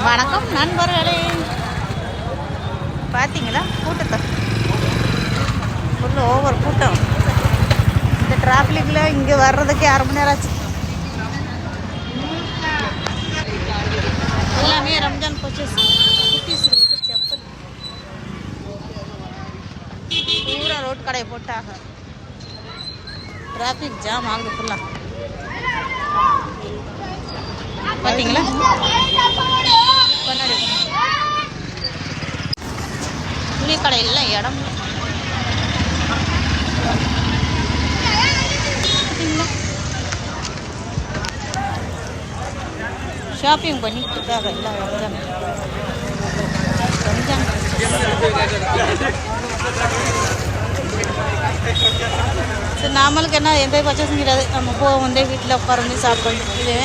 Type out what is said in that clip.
வணக்கம் நண்பர்களே. பார்த்தீங்களா கூட்டத்தை? ஃபுல்லு ஓவர் கூட்டம். இந்த டிராஃபிக்கில் இங்கே வர்றதுக்கு 1/2 மணி நேரம் ஆச்சு. எல்லாமே ரம்ஜான் பர்ச்சேஸ். குட்டீஸ்களுக்கு செப்பல் பூரா ரோட் கடையை போட்டாங்க. டிராஃபிக் ஜாம் ஆகுது ஃபுல்லாக. பார்த்தீங்களா? துணி கடையெல்லாம் இடம் ஷாப்பிங் பண்ணிட்டு இருக்காங்க எல்லாம். ரம்ஜான் ரம்ஜான் சரி, நம்மளுக்கு என்ன எந்த பர்ச்சேஸும் கிடையாது. நம்ம போக வந்து வீட்டில் உட்கார வந்து சாப்பிட்டு இதுவே